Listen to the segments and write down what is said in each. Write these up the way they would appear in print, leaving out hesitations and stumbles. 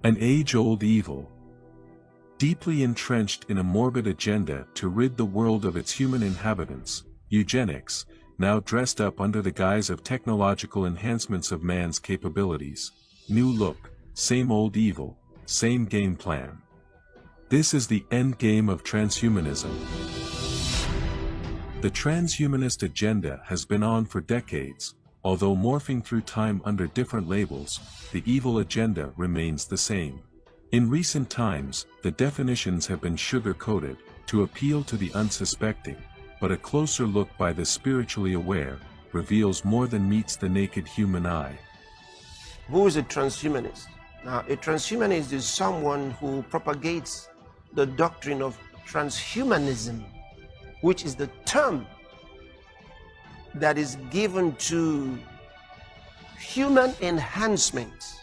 An age-old evil, deeply entrenched in a morbid agenda to rid the world of its human inhabitants, eugenics, now dressed up under the guise of technological enhancements of man's capabilities. New look, same old evil, same game plan. This is the endgame of transhumanism. The transhumanist agenda has been on for decades, although morphing through time under different labels, the evil agenda remains the same. In recent times, the definitions have been sugar-coated, to appeal to the unsuspecting, but a closer look by the spiritually aware, reveals more than meets the naked human eye. Who is a transhumanist? Now, a transhumanist is someone who propagates the doctrine of transhumanism, which is the term that is given to human enhancement.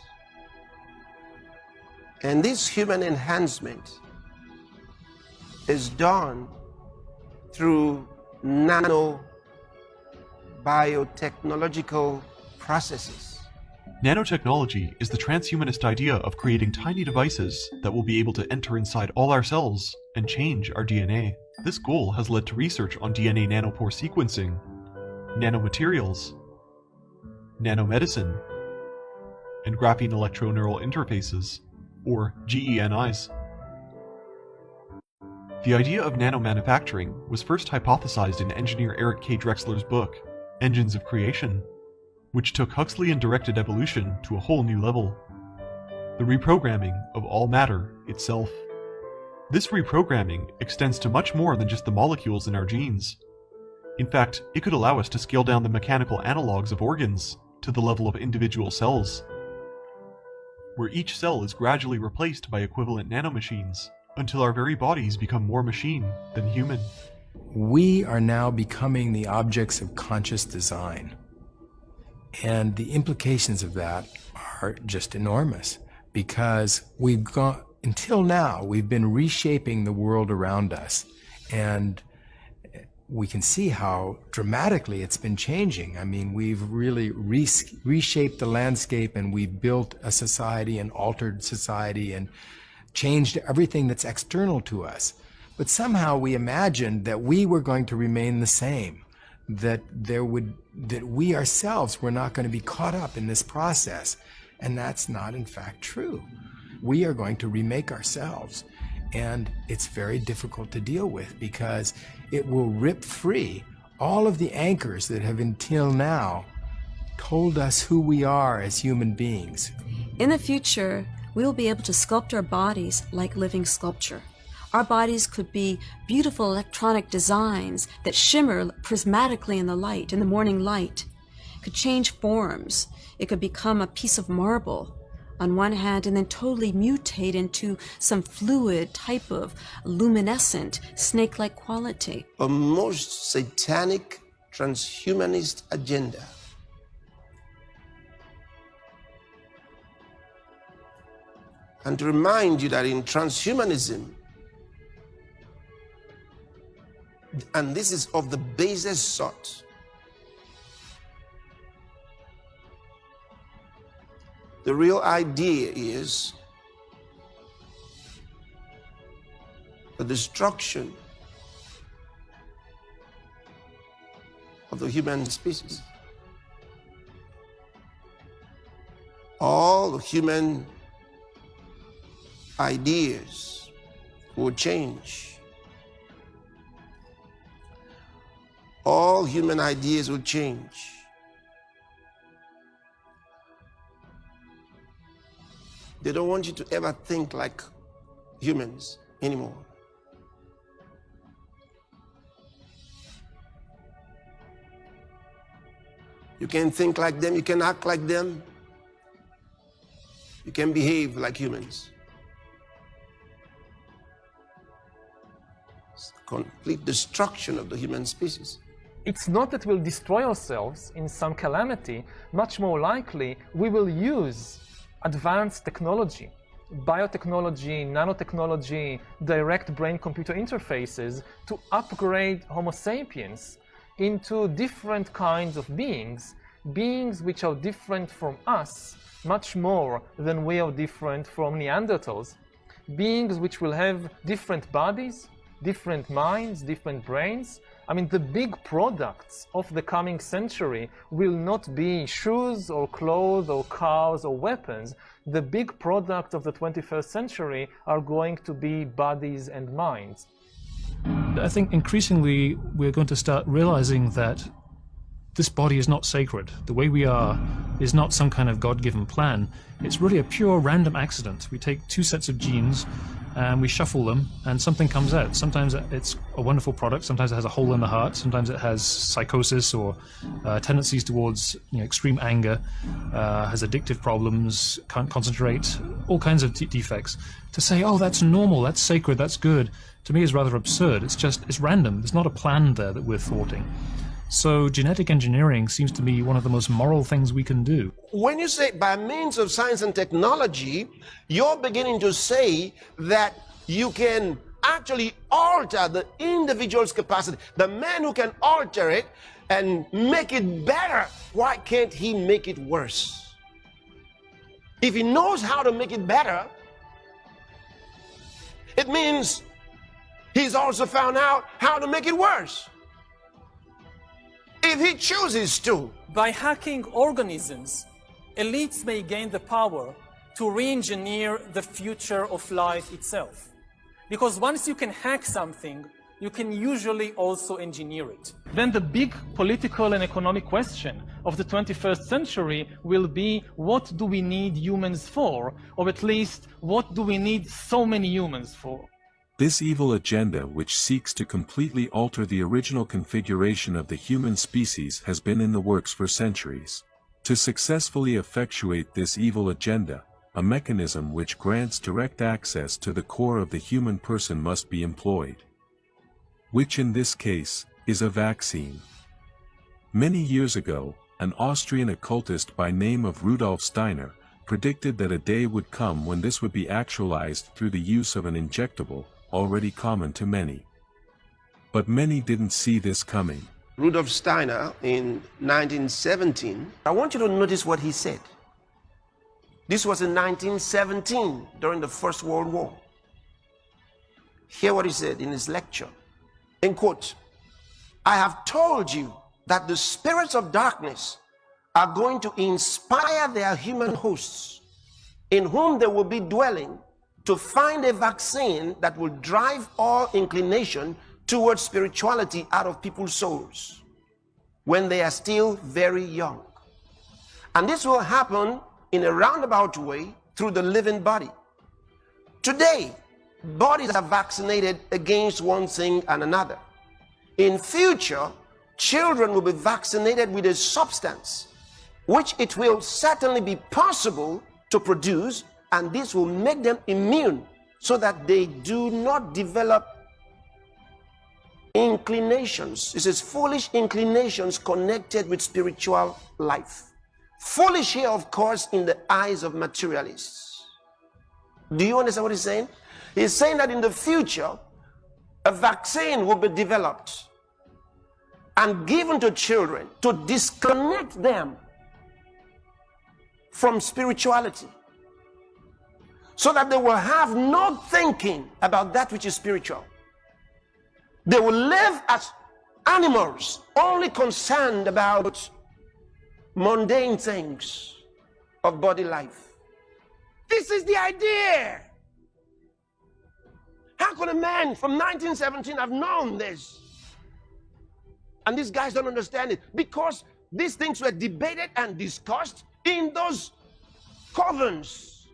And this human enhancement is done through nano-biotechnological processes. Nanotechnology is the transhumanist idea of creating tiny devices that will be able to enter inside all our cells and change our DNA. This goal has led to research on DNA nanopore sequencing, nanomaterials, nanomedicine, and graphene electroneural interfaces, or GENIs. The idea of nanomanufacturing was first hypothesized in engineer Eric K. Drexler's book, Engines of Creation, which took Huxleyan directed evolution to a whole new level. The reprogramming of all matter itself. This reprogramming extends to much more than just the molecules in our genes. In fact, it could allow us to scale down the mechanical analogs of organs to the level of individual cells, where each cell is gradually replaced by equivalent nanomachines, until our very bodies become more machine than human. We are now becoming the objects of conscious design. And the implications of that are just enormous, because until now, we've been reshaping the world around us. And we can see how dramatically it's been changing. I mean, we've really reshaped the landscape, and we've built a society and altered society and changed everything that's external to us. But somehow we imagined that we were going to remain the same, that we ourselves were not going to be caught up in this process. And that's not in fact true. We are going to remake ourselves. And it's very difficult to deal with, because it will rip free all of the anchors that have until now told us who we are as human beings. In the future, we will be able to sculpt our bodies like living sculpture. Our bodies could be beautiful electronic designs that shimmer prismatically in the light, in the morning light. It could change forms. It could become a piece of marble on one hand, and then totally mutate into some fluid type of luminescent, snake-like quality. A most satanic transhumanist agenda. And to remind you that in transhumanism, and this is of the basest sort, the real idea is the destruction of the human species. All the human ideas will change. All human ideas will change. They don't want you to ever think like humans anymore. You can think like them, you can act like them, you can behave like humans. It's complete destruction of the human species. It's not that we'll destroy ourselves in some calamity. Much more likely, we will use advanced technology, biotechnology, nanotechnology, direct brain-computer interfaces to upgrade Homo sapiens into different kinds of beings beings which are different from us much more than we are different from Neanderthals. Beings which will have different bodies, different minds, different brains. I mean, the big products of the coming century will not be shoes or clothes or cars or weapons. The big product of the 21st century are going to be bodies and minds. I think increasingly we're going to start realizing that this body is not sacred. The way we are is not some kind of God-given plan. It's really a pure random accident. We take two sets of genes and we shuffle them and something comes out. Sometimes it's a wonderful product, sometimes it has a hole in the heart, sometimes it has psychosis or tendencies towards extreme anger, has addictive problems, can't concentrate, all kinds of defects. To say, oh, that's normal, that's sacred, that's good, to me is rather absurd. It's random. There's not a plan there that we're thwarting. So genetic engineering seems to me one of the most moral things we can do. When you say by means of science and technology, you're beginning to say that you can actually alter the individual's capacity. The man who can alter it and make it better, why can't he make it worse? If he knows how to make it better, it means he's also found out how to make it worse. If he chooses to. By hacking organisms, elites may gain the power to re-engineer the future of life itself. Because once you can hack something, you can usually also engineer it. Then the big political and economic question of the 21st century will be, what do we need humans for? Or at least, what do we need so many humans for? This evil agenda, which seeks to completely alter the original configuration of the human species, has been in the works for centuries. To successfully effectuate this evil agenda, a mechanism which grants direct access to the core of the human person must be employed, which in this case is a vaccine. Many years ago, an Austrian occultist by name of Rudolf Steiner predicted that a day would come when this would be actualized through the use of an injectable, already common to many. But many didn't see this coming. Rudolf Steiner in 1917, I want you to notice what he said. This was in 1917, during the First World War. Hear what he said in his lecture. In quote, "I have told you that the spirits of darkness are going to inspire their human hosts, in whom they will be dwelling, to find a vaccine that will drive all inclination towards spirituality out of people's souls when they are still very young. And this will happen in a roundabout way through the living body. Today, bodies are vaccinated against one thing and another. In future, children will be vaccinated with a substance which it will certainly be possible to produce, and this will make them immune so that they do not develop inclinations. This is foolish inclinations connected with spiritual life. Foolish here, of course, in the eyes of materialists. Do you understand what he's saying? He's saying that in the future, a vaccine will be developed and given to children to disconnect them from spirituality, so that they will have no thinking about that which is spiritual. They will live as animals, only concerned about mundane things of body life. This is the idea. How could a man from 1917 have known this? And these guys don't understand it, because these things were debated and discussed in those covens,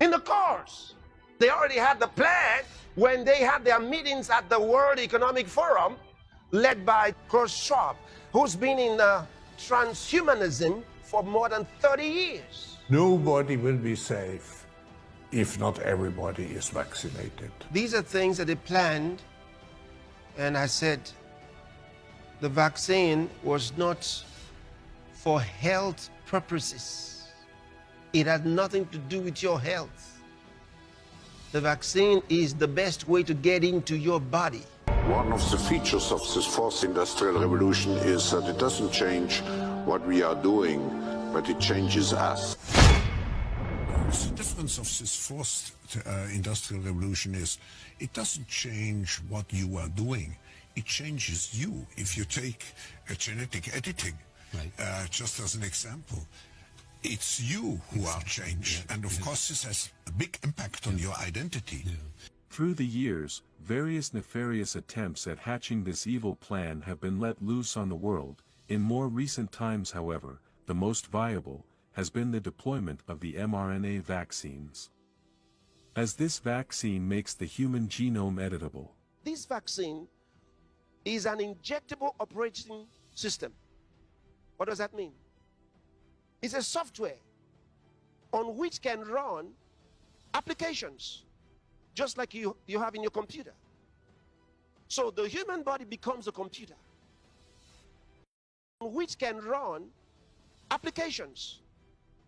in the course. They already had the plan when they had their meetings at the World Economic Forum, led by Klaus Schwab, who's been in transhumanism for more than 30 years. Nobody will be safe if not everybody is vaccinated. These are things that they planned, and I said the vaccine was not for health purposes. It had nothing to do with your health. The vaccine is the best way to get into your body. One of the features of this fourth industrial revolution is that it doesn't change what we are doing, but it changes us. The difference of this fourth industrial revolution is it doesn't change what you are doing, it changes you. If you take genetic editing, just as an example, it's you who are changed. And of course this has a big impact on your identity. Through the years, various nefarious attempts at hatching this evil plan have been let loose on the world. In more recent times, however, the most viable has been the deployment of the mRNA vaccines. As this vaccine makes the human genome editable. This vaccine is an injectable operating system. What does that mean? It's a software on which can run applications, just like you have in your computer. So the human body becomes a computer on which can run applications,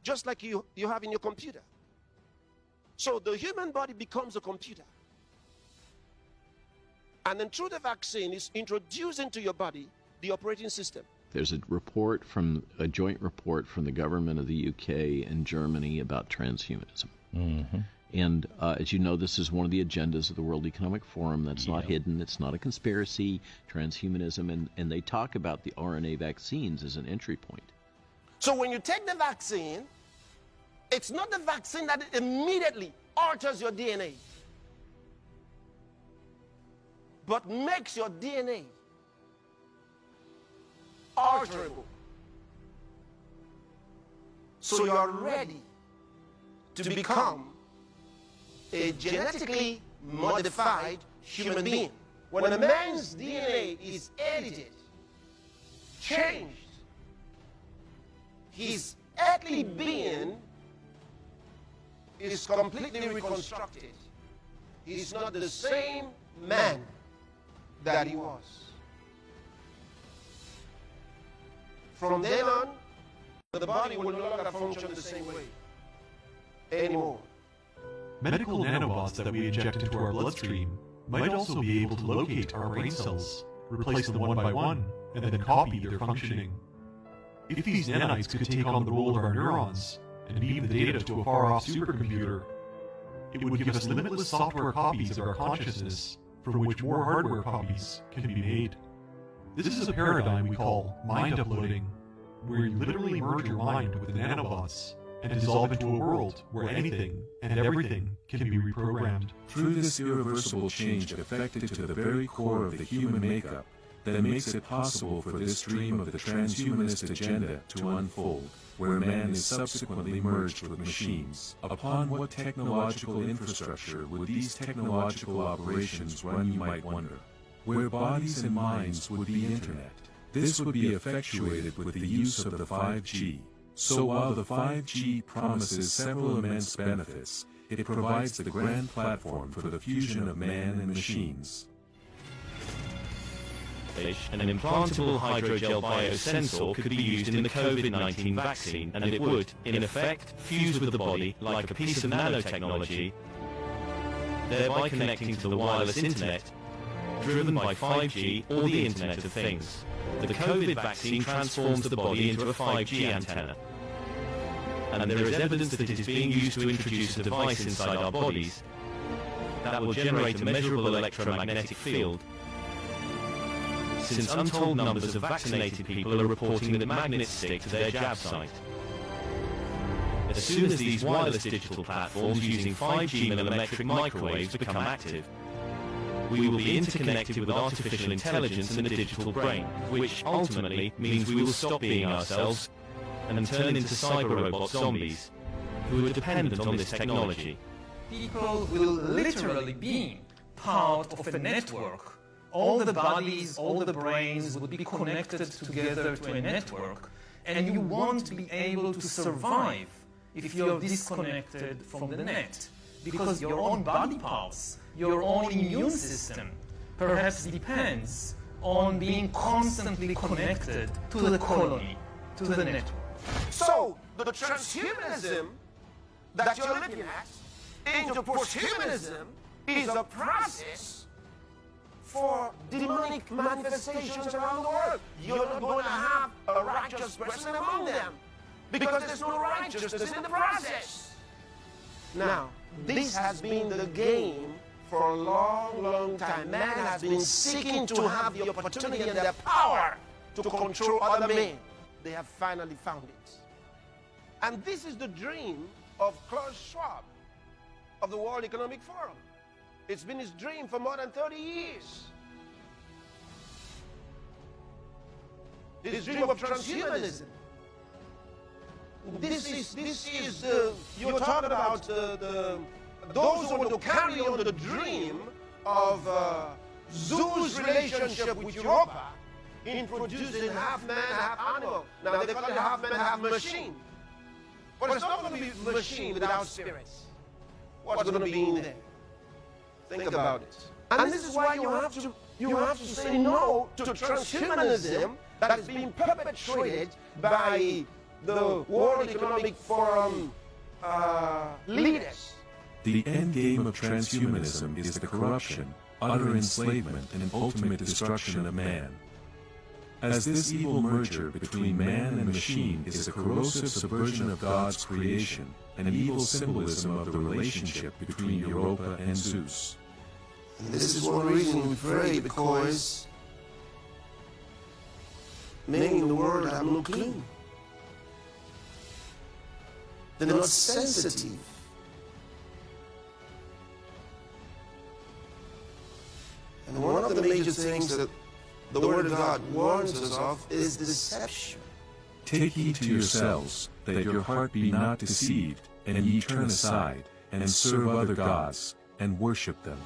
just like you have in your computer. So the human body becomes a computer. And then through the vaccine is introduced into your body the operating system. There's a joint report from the government of the UK and Germany about transhumanism. Mm-hmm. And as you know, this is one of the agendas of the World Economic Forum. That's not hidden. It's not a conspiracy, transhumanism. And they talk about the RNA vaccines as an entry point. So when you take the vaccine, it's not the vaccine that immediately alters your DNA, but makes your DNA alterable. So you are ready to become a genetically modified human being. When a man's DNA is edited, changed, his earthly being is completely reconstructed. He's not the same man that he was. From then on, the body will no longer function the same way anymore. Medical nanobots that we inject into our bloodstream might also be able to locate our brain cells, replace them one by one, and then copy their functioning. If these nanites could take on the role of our neurons and beam the data to a far-off supercomputer, it would give us limitless software copies of our consciousness, from which more hardware copies can be made. This is a paradigm we call mind uploading, where you literally merge your mind with the nanobots and dissolve into a world where anything and everything can be reprogrammed. Through this irreversible change affected to the very core of the human makeup, that makes it possible for this dream of the transhumanist agenda to unfold, where man is subsequently merged with machines. Upon what technological infrastructure would these technological operations run, you might wonder? Where bodies and minds would be internet. This would be effectuated with the use of the 5G. So while the 5G promises several immense benefits, it provides the grand platform for the fusion of man and machines. An implantable hydrogel biosensor could be used in the COVID-19 vaccine, and it would, in effect, fuse with the body like a piece of nanotechnology, thereby connecting to the wireless internet, driven by 5G or the Internet of Things. The COVID vaccine transforms the body into a 5G antenna. And there is evidence that it is being used to introduce a device inside our bodies that will generate a measurable electromagnetic field, since untold numbers of vaccinated people are reporting that magnets stick to their jab site. As soon as these wireless digital platforms using 5G millimetric microwaves become active, we will be interconnected with artificial intelligence and the digital brain, which ultimately means we will stop being ourselves and turn into cyber-robot zombies who are dependent on this technology. People will literally be part of a network. All the bodies, all the brains would be connected together to a network, and you won't be able to survive if you're disconnected from the net, because your own body parts, your own immune system, perhaps depends on being constantly connected to the colony, to the network. So the transhumanism that you're looking at into posthumanism is a process for demonic manifestations around the world. You're not going to have a righteous person among them because there's no righteousness in the process. Now, this has been the game for a long, long time. Man has been seeking to have the opportunity and the power to control other men. They have finally found it. And this is the dream of Klaus Schwab of the World Economic Forum. It's been his dream for more than 30 years. His dream of transhumanism. This is you're talking about those who want to carry on the dream of Zeus' relationship with Europa in producing half man, half animal. Now they call it half man, half machine. But it's not going to be a machine without spirits. What's going to be in there? Think about it. And this is why you have to say no to transhumanism that is being perpetrated by the World Economic Forum leaders. The endgame of transhumanism is the corruption, utter enslavement and ultimate destruction of man. As this evil merger between man and machine is a corrosive subversion of God's creation, an evil symbolism of the relationship between Europa and Zeus. And this is one reason we pray, because many in the world have no clue. They're not sensitive. And one of the major things that the Word of God warns us of is deception. Take heed to yourselves, that your heart be not deceived, and ye turn aside, and serve other gods, and worship them.